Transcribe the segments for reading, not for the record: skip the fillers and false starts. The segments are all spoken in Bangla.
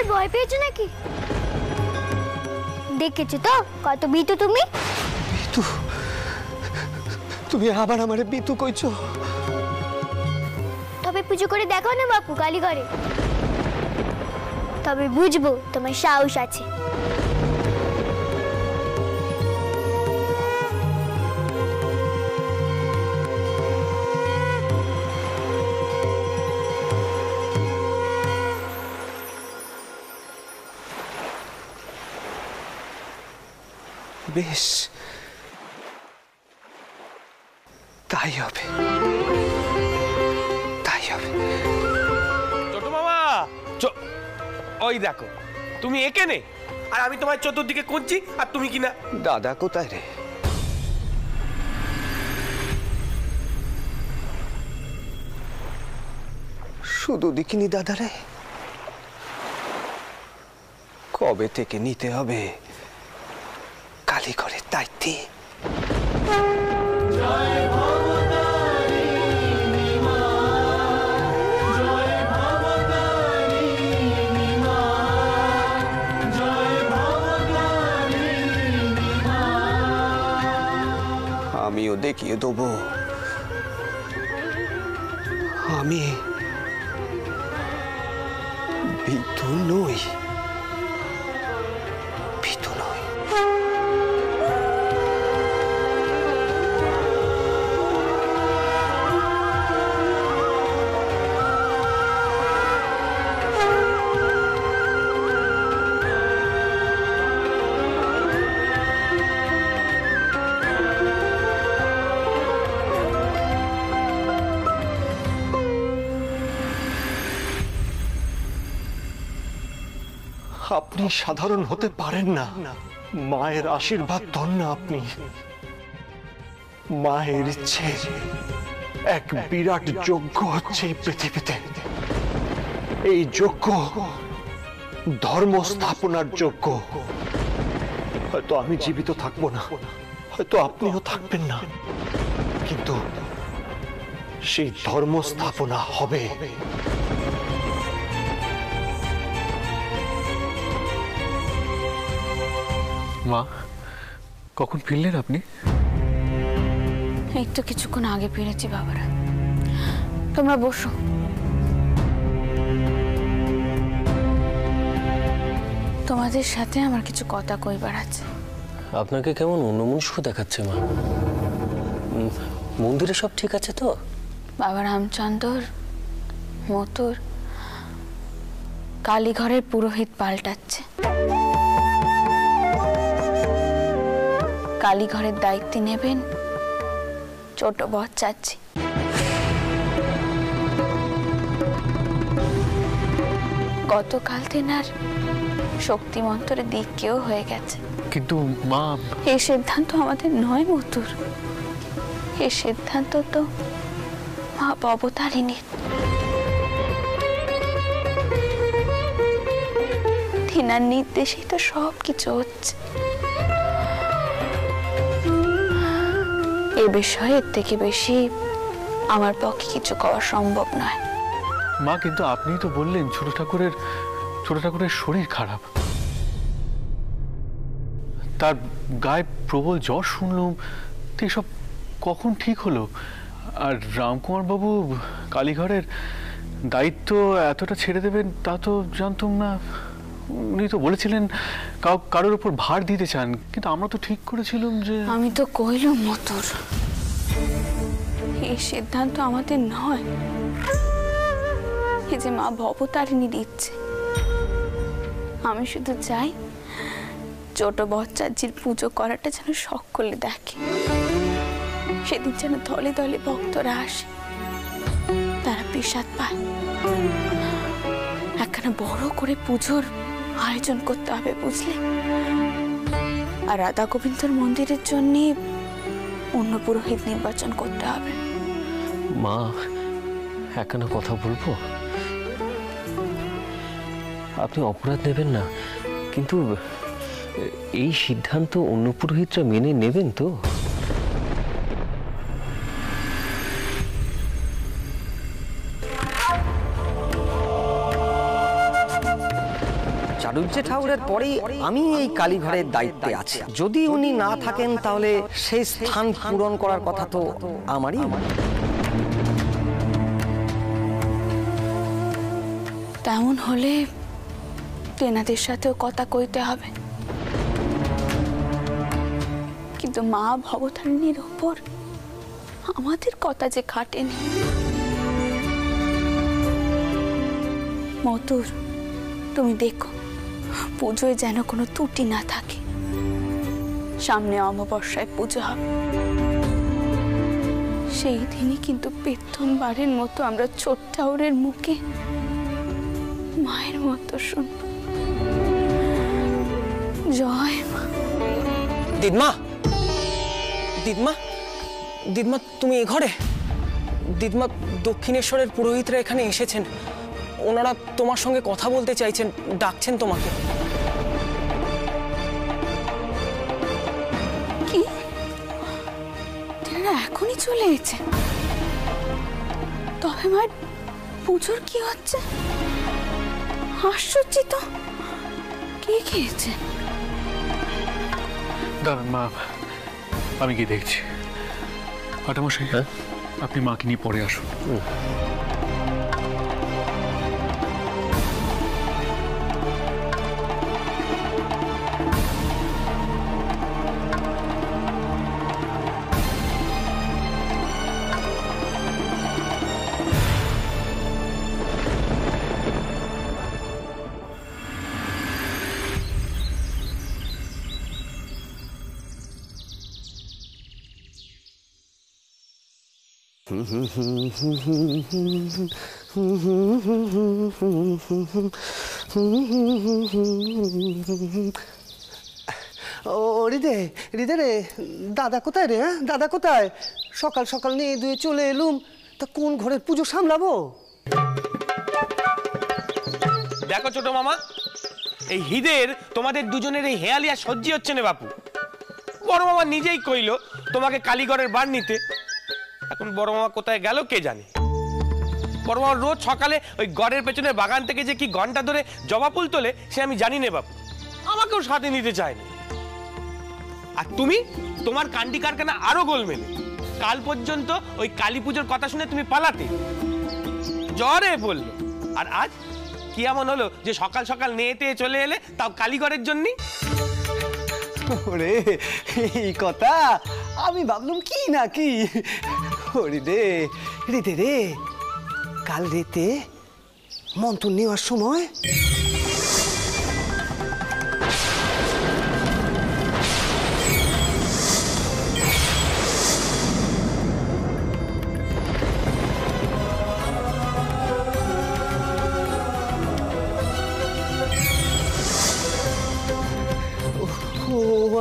আবার ভয় পেয়েছো নাকি? দেখেছো তো কত বিতু তুমি। বিতু? তুমি আবার আমারে বিতু কইছো? তবে পুজো করে দেখো না বাপু কালীঘরে, তবে বুঝবো তোমার সাহস আছে। বেশ, তাই হবে, তাই হবে। ছোট মামা, ওই দেখো তুমি এখানে, আর আমি তোমার চতুর্দিকে খুঁজছি, আর তুমি কিনা। দাদা কোথায় রে? শুধু দেখিনি দাদা রে। কবে থেকে নিতে হবে কালীঘরের দায়িত্ব? আমিও দেখিয়ে দেবো আমি বিতু নই, বিতু নই। আপনি সাধারণ হতে পারেন না, মায়ের আশীর্বাদ ধন্য আপনি। মায়ের ইচ্ছে এক বিরাট যজ্ঞ হচ্ছে এই পৃথিবীতে। এই যজ্ঞ ধর্ম স্থাপনার যজ্ঞ। হয়তো আমি জীবিত থাকবো না, হয়তো আপনিও থাকবেন না, কিন্তু সেই ধর্ম স্থাপনা হবে। মা, কখন ফিরলেন আপনি? এই তো কিছুক্ষণ আগে ফিরেছি বাবারা। তোমরা বসো। তোমাদের সাথে আমার কিছু কথা কইবার আছে। আপনাকে কেমন অন্যমনস্ক দেখাচ্ছে মা। মন্দিরে সব ঠিক আছে তো? বাবা রামচন্দ্র মতুর কালীঘরের পুরোহিত পাল্টাচ্ছে। কালীঘরের দায়িত্ব নেবেন ছোট বচ্চাচ্ছি। গতকাল তেনার শক্তি মন্ত্রের দিকেও হয়ে গেছে। কিন্তু মা, এই সিদ্ধান্ত আমাদের নয় মতুর, এই সিদ্ধান্ত তো মা অবতারিণীর। তিনার নির্দেশেই তো সব কিছু হচ্ছে। এ বিষয়ে এর থেকে বেশি আমার পক্ষে কিছু করা সম্ভব নয়। মা কিন্তু আপনি তো বললেন ছোট ঠাকুরের শরীর খারাপ, তার গায়ে প্রবল জ্বর শুনলাম। তো এসব কখন ঠিক হলো? আর রামকুমার বাবু কালীঘরের দায়িত্ব এতটা ছেড়ে দেবেন তা তো জানতাম না। উনি তো বলেছিলেন কারোর উপর ভার দিতে চান, কিন্তু আমরা তো ঠিক করেছিলাম যে। আমি তো কইলাম মতুর, এই সিদ্ধান্ত আমাদের নয়। এই যে মা ভবতারিণী দিচ্ছে, আমি শুধু চাই ছোট বচ্চাজির পুজো করাটা যেন সকলে দেখে। সেদিন যেন দলে দলে ভক্তরা আসে, তারা প্রসাদ পায়। একখানা বড় করে পুজোর আয়োজন করতে হবে, বুঝলে? আর রাধা গোবিন্দর মন্দিরের জন্য অন্য পুরোহিত নির্বাচন করতে হবে। মা, একখানা কথা বলবো? আপনি অপরাধ নেবেন না, কিন্তু এই সিদ্ধান্ত অন্য পুরোহিতরা মেনে নেবেন তো? চাটুর্যে ঠাকুরের পরেই আমি এই কালীঘরের দায়িত্বে আছি। যদি উনি না থাকেন তাহলে সেই স্থান পূরণ করার কথা তো আমারই। তেমন হলে তেনাদের সাথেও কথা কইতে হবে, কিন্তু মা ভবতারিণীর ওপর আমাদের কথা যে খাটেনি। মতুর, তুমি দেখো পুজোয় যেন কোনো ত্রুটি না থাকে। সামনে অমাবস্যায় পুজো হবে, সেই দিনই কিন্তু প্রথমবারের মতো আমরা ছোট ঠাকুরের মুখে মায়ের মতো শুনব, জয় মা। দিদমা, দিদমা, দিদমা তুমি এ ঘরে? দিদমা, দক্ষিণেশ্বরের পুরোহিতরা এখানে এসেছেন, ওনারা তোমার সঙ্গে কথা বলতে চাইছেন, ডাকছেন তোমাকে। কি? তেনারা এখনই চলে এসেছে? তবে মায়ের পুজোর কি হচ্ছে? আশ্চর্য তো। কে খেয়েছে? দাঁড়ান মা, আমি কি দেখছি। আটামশাই, আপনি মাকে নিয়ে পরে আসুন। ও হৃদে, হৃদে রে, দাদা কোথায় রে? দাদা কোথায়? সকাল সকাল নিয়ে দুয়ে চলে এলুম, তা কোন ঘরের পুজো সামলাবো? দেখো ছোট মামা, এই হৃদের তোমাদের দুজনের এই হেয়ালি আর সহ্য হচ্ছে না বাপু। বড় মামা নিজেই কইলো তোমাকে কালীঘরের বার নিতে। এখন বড় মামা কোথায় গেল কে জানে। বড় মামা রোজ সকালে ওই গড়ের পেছনের বাগান থেকে যে কি ঘন্টা ধরে জবা ফুল তোলে সে আমি জানি না বাপু, আমাকেও সাথে নিতে চায় না। আর তুমি তোমার কান্ডি কারখানা আরো গোলমেলে। কাল পর্যন্ত ওই কালী পুজোর কথা শুনে তুমি পালাতে, জ্বরে বললো, আর আজ কি এমন হলো যে সকাল সকাল নেতে চলে এলে, তাও কালীঘরের জন্য? ওরে এই কথা আমি ভাবলাম কি না কি। হরিদে, হৃদে রে, কাল রাতে মন্ত্র নেওয়ার সময়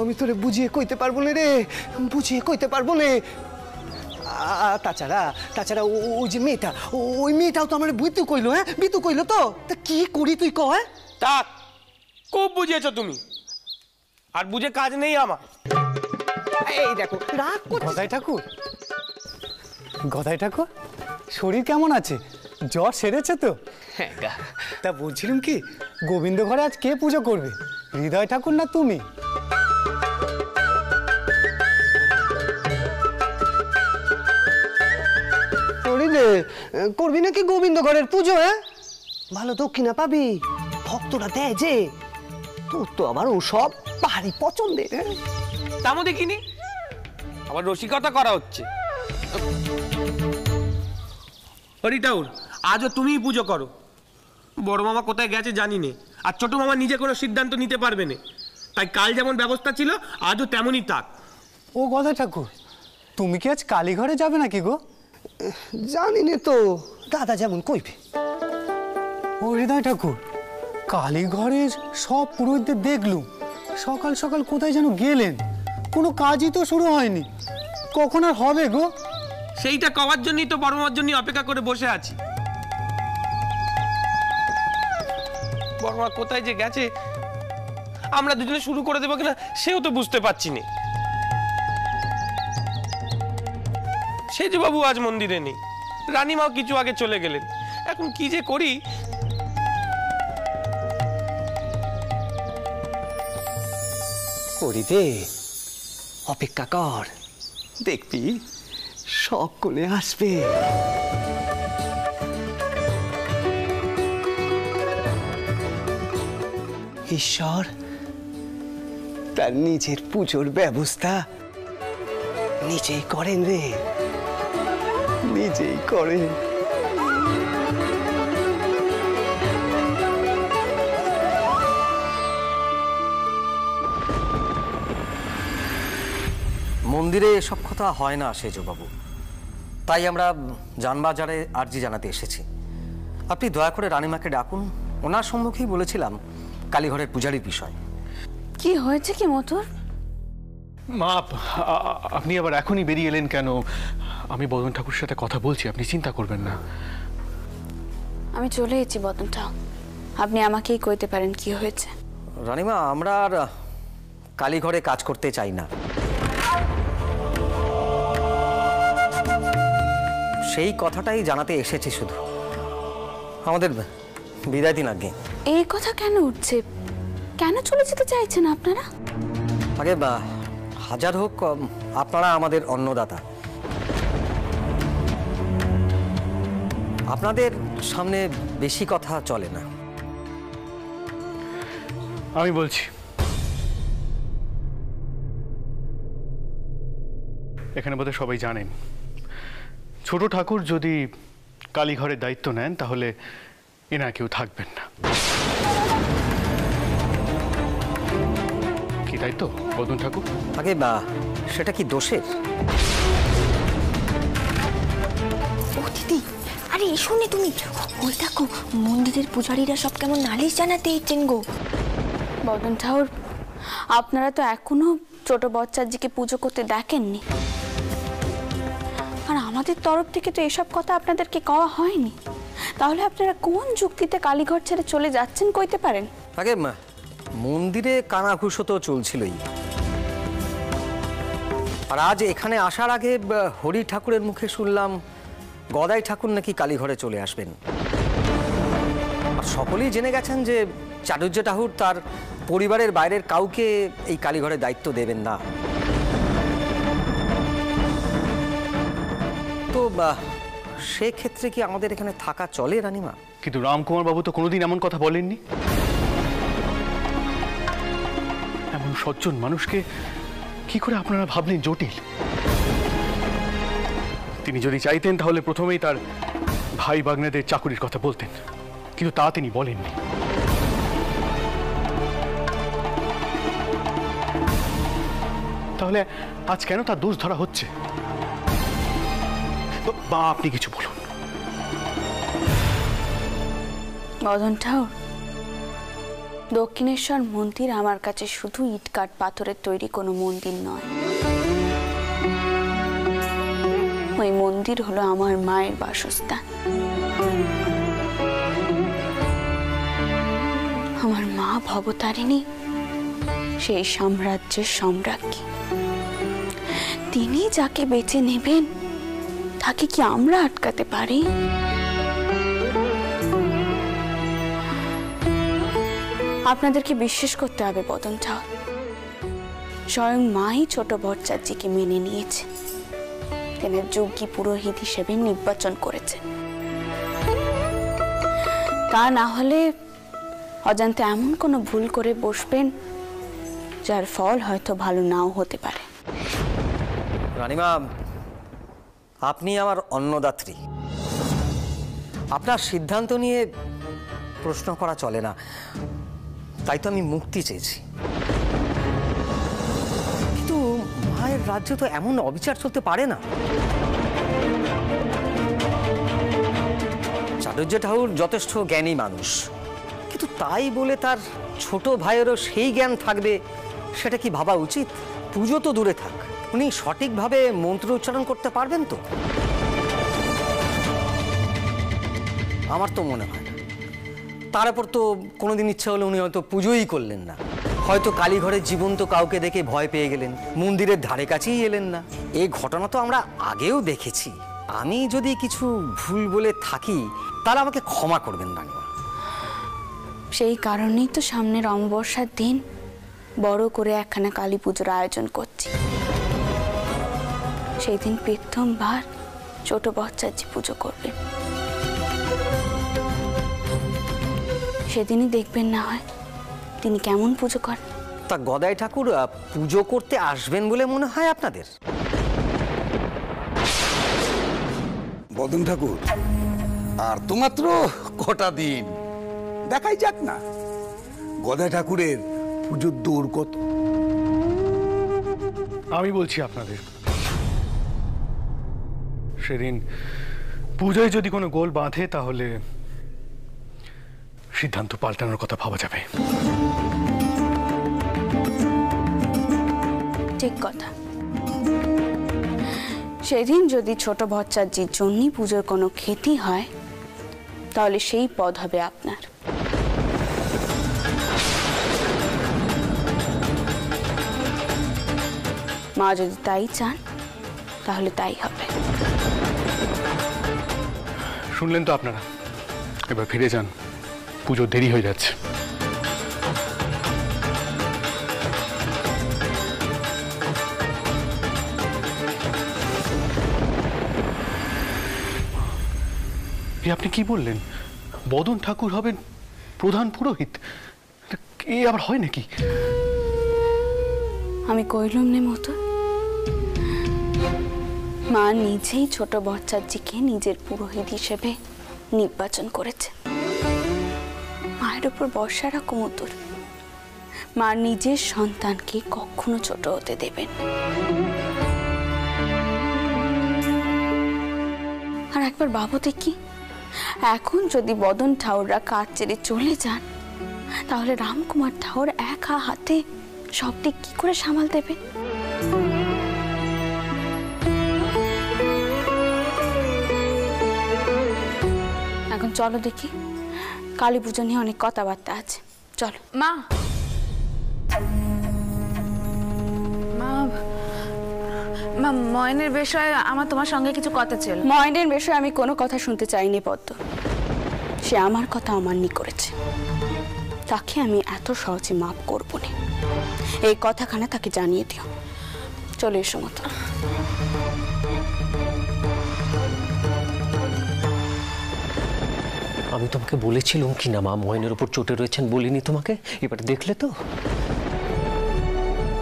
আমি তোরে বুঝিয়ে কইতে পারবো না রে, বুঝিয়ে কইতে পারবো না। তাছাড়া তাছাড়া ওই যে মেয়েটা, ওই মেয়েটাও তো আমার বিতু কইলো। হ্যাঁ, বিতু কইলো তো। তা কি করি তুই কয়? তা খুব বুঝিয়েছ তুমি, আর বুঝে কাজ নেই আমার। এই দেখো রাগ করছিস। গদাই ঠাকুর, গদাই ঠাকুর, শরীর কেমন আছে? জ্বর সেরেছে তো? হ্যাঁ, তা বলছিলাম কি, গোবিন্দ ঘরে আজ কে পুজো করবে, হৃদয় ঠাকুর না তুমি? করবি নাকি গোবিন্দ ঘরের পুজো? হ্যাঁ, ভালো দক্ষিণা পাবি, ভক্তরা দেয় যে। তোর তো আবার ওসব ভারী পছন্দের। তামো দেখিনি, আবার রসিকতা করা হচ্ছে। হরিটাউর, আজও তুমিই পুজো করো। বড় মামা কোথায় গেছে জানি নে, আর ছোট মামা নিজে কোনো সিদ্ধান্ত নিতে পারবে না। তাই কাল যেমন ব্যবস্থা ছিল আজও তেমনই থাক। ও গদা ঠাকুর, তুমি কি আজ কালীঘরে যাবে নাকি গো? জানি না তো, দাদা যেমন কইবে। ও হৃদয় ঠাকুর, কালীঘরের সব পুরোহিতদের দেখলুম সকাল সকাল কোথায় যেন গেলেন, কোনো কাজই তো শুরু হয়নি। কখন আর হবে গো? সেইটা কওয়ার জন্যই তো বড় মামার জন্য অপেক্ষা করে বসে আছি। বড় মা কোথায় যে গেছে, আমরা দুজনে শুরু করে দেবো কিনা সেও তো বুঝতে পারছি না। সেজবাবু আজ মন্দিরে নেই, রানীমাও কিছু আগে চলে গেলেন। এখন কি যে করি। হরিদে অপেক্ষা কর, দেখবি সকলে আসবে। ঈশ্বর তার নিজের পুজোর ব্যবস্থা নিজেই করেন রে, নিজেই করেন। মন্দিরে এসব কথা হয় না সেজবাবু, তাই আমরা জানবাজারে আর্জি জানাতে এসেছি। আপনি দয়া করে রানীমাকে ডাকুন, ওনার সম্মুখেই বলেছিলাম কালীঘরের পূজারীর বিষয়। কি হয়েছে কি মথুর? মা, আপনি আবার এখনই বেরিয়ে এলেন কেন? আমি বদন ঠাকুর সাথে কথা বলছি, আপনি চিন্তা করবেন না। আমি চলে এসেছি বদনটা, আপনি আমাকেই কইতে পারেন কি হয়েছে। রানীমা, আমরা আর কালীঘরে কাজ করতে চাই না, সেই কথাটাই জানাতে এসেছি। শুধু আমাদের বিদায় দিন আগে। এই কথা কেন উঠছে? কেন চলে যেতে চাইছেন আপনারা? আগে হাজার হোক আপনারা আমাদের অন্নদাতা, আপনাদের সামনে বেশি কথা চলে না। আমি বলছি, এখানে বোধহয় সবাই জানেন ছোট ঠাকুর যদি কালীঘরের দায়িত্ব নেন তাহলে এনা কেউ থাকবেন না। কি দায়িত্ব বদন ঠাকুর? আগে সেটা কি দোষের? ও দিদি, আরে এসো নে তুমি। ওই দেখো মন্দিরের পূজারীরা সব কেমন নালিশ জানাতে এসেছেন গো। বদন ঠাকুর, আপনারা তো এখনো ছোট বচ্চাজিকে পুজো করতে দেখেননি, আর আমাদের তরফ থেকে তো এসব কথা আপনাদেরকে কওয়া হয়নি। তাহলে আপনারা কোন যুক্তিতে কালীঘর ছেড়ে চলে যাচ্ছেন কইতে পারেন? আগে মন্দিরে কানাঘুষো তো চলছিলই, আর আজ এখানে আসার আগে হরি ঠাকুরের মুখে শুনলাম গদাই ঠাকুর নাকি কালীঘরে চলে আসবেন। আর সকলেই জেনে গেছেন যে চাটুর্য ঠাকুর তার পরিবারের বাইরের কাউকে এই কালীঘরের দায়িত্ব দেবেন না। তো সেক্ষেত্রে কি আমাদের এখানে থাকা চলে রানীমা? কিন্তু রামকুমার বাবু তো কোনোদিন এমন কথা বলেননি। এমন সজ্জন মানুষকে কি করে আপনারা ভাবলেন জটিল? তিনি যদি চাইতেন তাহলে প্রথমেই তার ভাই বাগনাদের চাকুরির কথা বলতেন, কিন্তু তা তিনি বলেননি। তাহলে আজ কেন তার দোষ ধরা হচ্ছে? বা আপনি কিছু বলুন। বদন ঠাকুর, দক্ষিণেশ্বর মন্দির আমার কাছে শুধু ইটকাঠ পাথরের তৈরি কোনো মন্দির নয়। ওই মন্দির হলো আমার মায়ের বাসস্থান। আমার মা ভবতারিণী সেই সাম্রাজ্যের সম্রাজ্ঞী। তিনি যাকে বেছে নেবেন তাকে কি আমরা আটকাতে পারি? আপনাদেরকে বিশ্বাস করতে হবে বদন ঠাকুর, স্বয়ং মাই ছোট বচ্চাজিকে মেনে নিয়েছে, তিনি যোগ্য পুরোহিত হিসেবে নির্বাচন করেছেন। তা না হলে অজান্তে এমন কোনো ভুল করে বসবেন যার ফল হয়তো ভালো নাও হতে পারে। রানীমা, আপনি আমার অন্নদাত্রী, আপনার সিদ্ধান্ত নিয়ে প্রশ্ন করা চলে না, তাই তো আমি মুক্তি চেয়েছি। কিন্তু মায়ের রাজ্য তো এমন অবিচার চলতে পারে না। চাটুর্য ঠাকুর যথেষ্ট জ্ঞানী মানুষ, কিন্তু তাই বলে তার ছোট ভাইয়েরও সেই জ্ঞান থাকবে সেটা কি ভাবা উচিত? পুজো তো দূরে থাক, উনি সঠিকভাবে মন্ত্র উচ্চারণ করতে পারবেন তো? আমার তো মনে হয় না। তারপর তো কোনোদিন ইচ্ছা হলে উনি হয়তো পুজোই করলেন না, হয়তো কালীঘরে জীবন্ত কাউকে দেখে ভয় পেয়ে গেলেন, মন্দিরের ধারে কাছেই এলেন না। এই ঘটনা তো আমরা আগেও দেখেছি। আমি যদি কিছু ভুল বলে থাকি তাহলে আমাকে ক্ষমা করবেন রানীমা। সেই কারণেই তো সামনের অমাবস্যার দিন বড় করে একখানা কালী পুজোর আয়োজন করছি। সেই দিন প্রথমবার ছোট বচ্চাজি পুজো করবেন। সেদিনই দেখবেন না হয় তিনি কেমন পুজো করেন। তা গদাই ঠাকুর পুজো করতে আসবেন বলে মনে হয় আপনাদের? বদন ঠাকুর, আর তো মাত্র কটা দিন, দেখাই যাক না গদাই ঠাকুরের পুজোর দৌড় কত। আমি বলছি আপনাদের, সেদিন পূজায় যদি কোনো গোল বাঁধে তাহলে সিদ্ধান্ত পাল্টানোর কথা ভাবা যাবে। ঠিক কথা। সেদিন যদি ছোট বচ্চাজির জন্য পুজোর কোনো ক্ষতি হয় তাহলে সেই পদ হবে আপনার। মা যদি তাই চান তাহলে তাই হবে। শুনলেন তো আপনারা, এবার ফিরে যান, পুজো দেরি হয়ে যাচ্ছে। আপনি কি বললেন? বদন ঠাকুর হবেন প্রধান পুরোহিত? এ আবার হয় নাকি? আমি কইলুম নে মতো, মা নিজেই ছোট বচ্চাজিকে নিজের পুরোহিত হিসেবে নির্বাচন করেছে। মায়ের উপর ভরসা রাখো মতুর, মা নিজের সন্তানকে কখনো ছোট হতে দেবেন। আর একবার ভাবো দেখি, এখন যদি বদন ঠাউররা কাজ ছেড়ে চলে যান তাহলে রামকুমার ঠাউর একা হাতে সব দিক কি করে সামাল দেবে? এখন চলো দেখি, কালী পুজো নিয়ে অনেক কথাবার্তা আছে, চলো। মা, মা, ময়নের বিষয়ে আমার তোমার সঙ্গে কিছু কথা ছিল। ময়নের বিষয়ে আমি কোনো কথা শুনতে চাইনি পদ্ম। সে আমার কথা অমান্য করেছে, তাকে আমি এত সহজে মাফ করব না। এই কথাখানা তাকে জানিয়ে দিও। চলে এসো মতো। আমি তোমাকে বলেছিলাম কি না মা ময়নের উপর চটে রয়েছেন, বলিনি তোমাকে? এবার দেখলে তো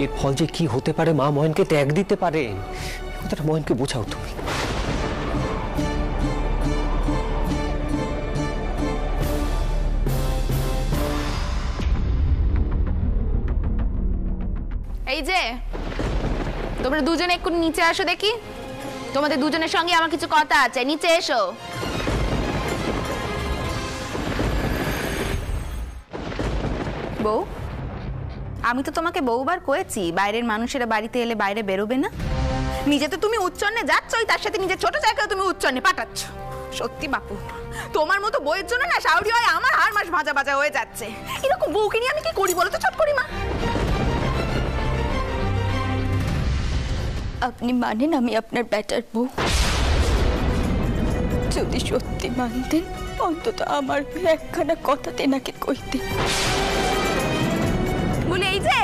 এর ফল যে কি হতে পারে। মা ময়নকে ত্যাগ দিতে পারেন, কথাটা ময়নকে বোঝাও তুমি। এই যে তোমরা দুজনে একটু নিচে আসো দেখি, তোমাদের দুজনের সঙ্গে আমার কিছু কথা আছে, নিচে এসো। বউ, আমি তো তোমাকে বহুবার কয়েছি বাইরের মানুষেরা বাড়িতে এলে বাইরে বেরোবে না। নিজে তো তুমি উচ্চন্নে যাচ্ছই, তার সাথে নিজের ছোট জায়গায় তুমি উচ্চন্নে পাঠাচ্ছ। সত্যি বাপু, তোমার মতো বউয়ের জন্য না শাউরি হয় আমার হাড় মাস ভাজা ভাজা হয়ে যাচ্ছে। এরকম বউকে নিয়ে আমি কি করি বলো তো? চট করি মা। আপনি মানেন আমি আপনার বেটার বউ? যদি সত্যি মানতেন অন্তত আমার একখানা কথা তেনাকে কইতেন। বলে এই যে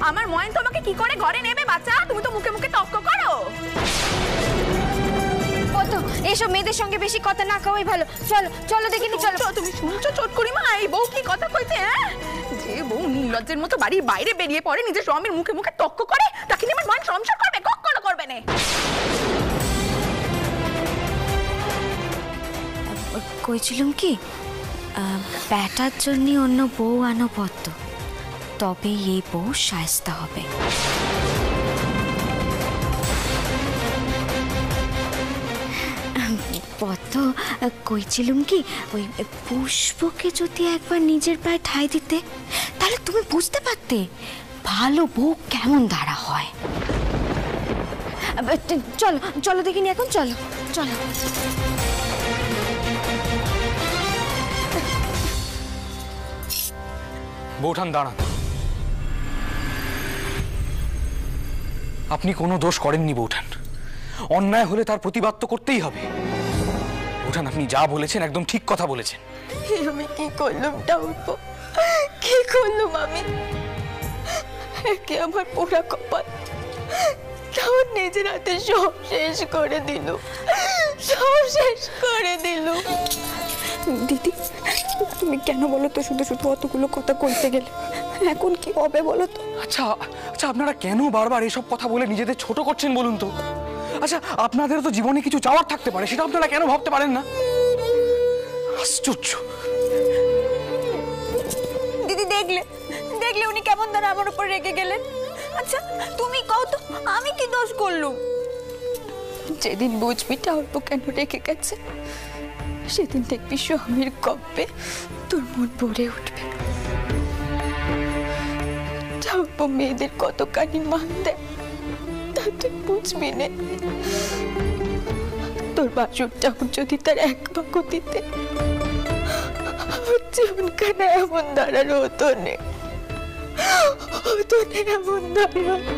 আমার ময়ন তোমাকে কি করে ঘরে নেবে বাচ্চা? তুমি তো মুখে মুখে তর্ক করো। কত এসব মেয়েদের সঙ্গে বেশি কথা না কওয়াই ভালো। চলো চলো দেখিনি, চলো। তুমি শুনছো চট করি মা? এই বউ কি কথা কইতে? হ্যাঁ, যে বউ নির্লজ্জের মতো বাড়ির বাইরে বেরিয়ে পড়ে নিজের স্বামীর মুখে মুখে তর্ক করে, তাকে নিয়ে আমার ময়ন সংসার করবে? কখনো করবে না। কইছিলাম কি ব্যাটার জন্য অন্য বউ আনো পদ্ম, তবে এই বউ শায়েস্তা হবে। পদ্ম কইছিলাম কি ওই পুষ্পকে যদি একবার নিজের পায়ে ঠাঁই দিতে তাহলে তুমি বুঝতে পারতে ভালো বউ কেমন দাঁড়া হয়। চলো চলো দেখিনি, এখন চলো চলো। বৌঠান দাঁড়ান, আপনি কোনো দোষ করেননি বৌঠান। অন্যায় হলে তার প্রতিবাদ তো করতেই হবে। বৌঠান, আপনি যা বলেছেন একদম ঠিক কথা বলেছেন। আমি কি করলাম ঠাকুরপো, কি করলাম আমি? একে আমার পোড়া কপাল, তাও নিজের হাতে সব শেষ করে দিল, সব শেষ করে দিল। দিদি, তুমি কেন বলো তো শুধু শুধু অতগুলো কথা কইতে গেলে? এখন কি হবে বলো তো? আচ্ছা আচ্ছা, আপনারা কেন বারবার এসব কথা বলে নিজেদের ছোট করছেন বলুন তো? আচ্ছা, আপনাদের তো জীবনে কিছু চাওয়ার থাকতে পারে, সেটা আপনারা কেন ভাবতে পারেন না? আশ্চর্য। দিদি, দেখলে দেখলে উনি কেমন দ্বারা আমার উপর রেগে গেলেন। আচ্ছা তুমি কও তো, আমি কি দোষ করলুম? যেদিন বুঝবি অল্প কেন রেগে গেছে, সেদিন দেখবি স্বামীর গপ্পে তোর মন ভরে উঠবে। ঠাকুর মেয়েদের কতখানি মান দেয় তা তুই বুঝবি না। তোর বাসুর ঠাকুর যদি তার এক ভাগ দিতে, আমার জীবনখানা এমন দাঁড়ানো হতো না, এমন দাঁড়ানো।